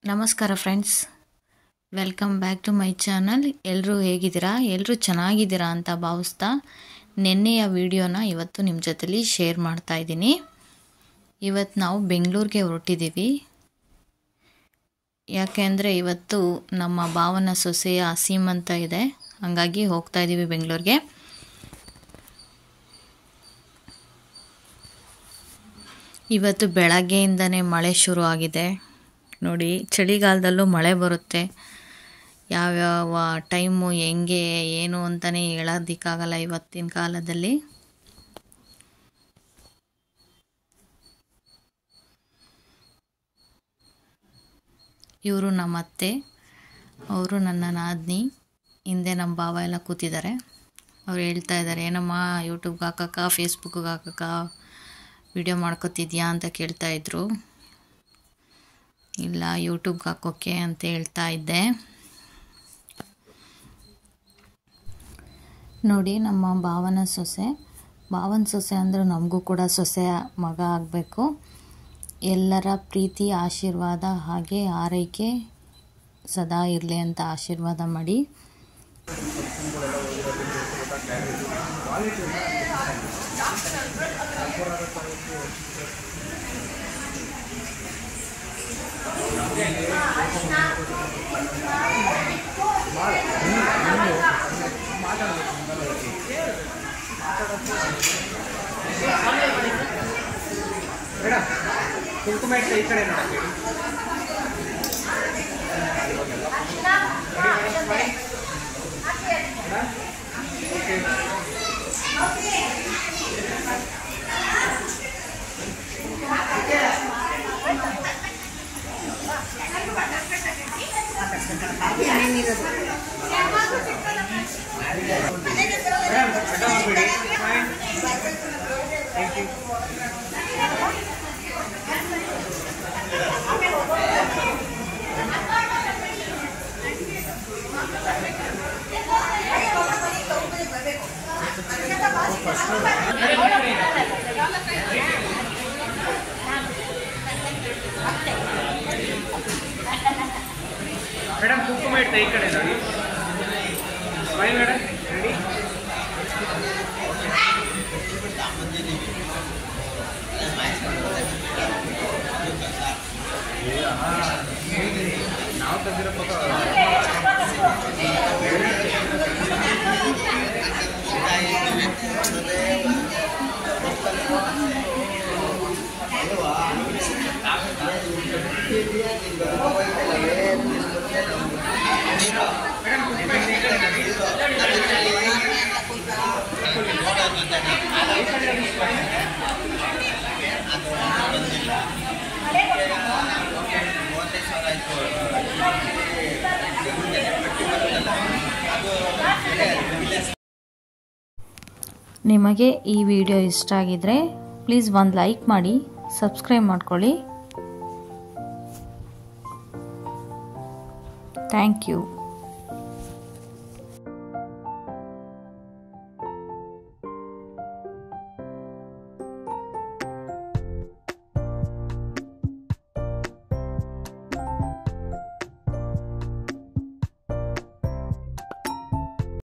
ನಮಸ್ಕಾರ friends, welcome back to my channel. ಎಲ್ಲರೂ ಹೇಗಿದ್ದೀರಾ? ಎಲ್ಲರೂ ಚೆನ್ನಾಗಿದ್ದೀರಾ ಅಂತ ಭಾವಿಸ್ತಾ ನೆನ್ನೆಯ ವಿಡಿಯೋನ ಇವತ್ತು ನಿಮ್ಮ ಜೊತೆಲಿ ಶೇರ್ ಮಾಡ್ತಾ ಇದ್ದೀನಿ. ಇವತ್ತು ನಾವು ಬೆಂಗಳೂರಿಗೆ ಹೊರಟಿದ್ದೀವಿ. ಯಾಕೆಂದರೆ ಇವತ್ತು ನಮ್ಮ ಭಾವನ ಸೊಸೆಯ ಸೀಮಂತ ಇದೆ, ಹಾಗಾಗಿ ಹೋಗ್ತಾ ಇದ್ದೀವಿ ಬೆಂಗಳೂರಿಗೆ. ಇವತ್ತು ಬೆಳಗ್ಗೆಯಿಂದನೇ ಮಳೆ ಶುರು ಆಗಿದೆ ನೋಡಿ. ಚಳಿಗಾಲದಲ್ಲೂ ಮಳೆ ಬರುತ್ತೆ, ಯಾವ್ಯಾವ ಟೈಮು ಹೆಂಗೆ ಏನು ಅಂತಲೇ ಹೇಳೋದಕ್ಕಾಗಲ್ಲ ಇವತ್ತಿನ ಕಾಲದಲ್ಲಿ. ಇವರು ನಮ್ಮ ಅತ್ತೆ, ಅವರು ನನ್ನ ನಾದಿನಿ, ಹಿಂದೆ ನಮ್ಮ ಭಾವ ಎಲ್ಲ ಕೂತಿದ್ದಾರೆ. ಅವ್ರು ಹೇಳ್ತಾ ಇದ್ದಾರೆ, ಏನಮ್ಮ ಯೂಟ್ಯೂಬ್ಗೆ ಹಾಕಕ್ಕ ಫೇಸ್ಬುಕ್ಗೆ ಹಾಕಕ್ಕ ವಿಡಿಯೋ ಮಾಡ್ಕೊತಿದ್ಯಾ ಅಂತ ಕೇಳ್ತಾಯಿದ್ರು. ಇಲ್ಲ, ಯೂಟ್ಯೂಬ್ಗೆ ಹಾಕೋಕ್ಕೆ ಅಂತ ಹೇಳ್ತಾ ಇದ್ದೆ. ನೋಡಿ, ನಮ್ಮ ಭಾವನ ಸೊಸೆ ಅಂದರೆ ನಮಗೂ ಕೂಡ ಸೊಸೆಯ ಮಗ ಆಗಬೇಕು. ಎಲ್ಲರ ಪ್ರೀತಿ ಆಶೀರ್ವಾದ ಹಾಗೆ ಆರೈಕೆ ಸದಾ ಇರಲಿ ಅಂತ ಆಶೀರ್ವಾದ ಮಾಡಿ. ಕುಂಕುಮ ಇಟ್ಟು ಈ ಕಡೆ ನೋಡಿ. ಮೇಡಮ್ ಕುಂಕುಮ ಇಟ್ಟು ಈ ಕಡೆ ನೋಡಿ. Bye madam, ready? ನಾವು ತೆಗೆದಿರೋ ಫೋಟೋ ನಿಮಗೆ ಈ ವಿಡಿಯೋ ಇಷ್ಟ ಆಗಿದ್ರೆ ಪ್ಲೀಸ್ ಒಂದು ಲೈಕ್ ಮಾಡಿ, ಸಬ್ಸ್ಕ್ರೈಬ್ ಮಾಡ್ಕೊಳ್ಳಿ. Thank you.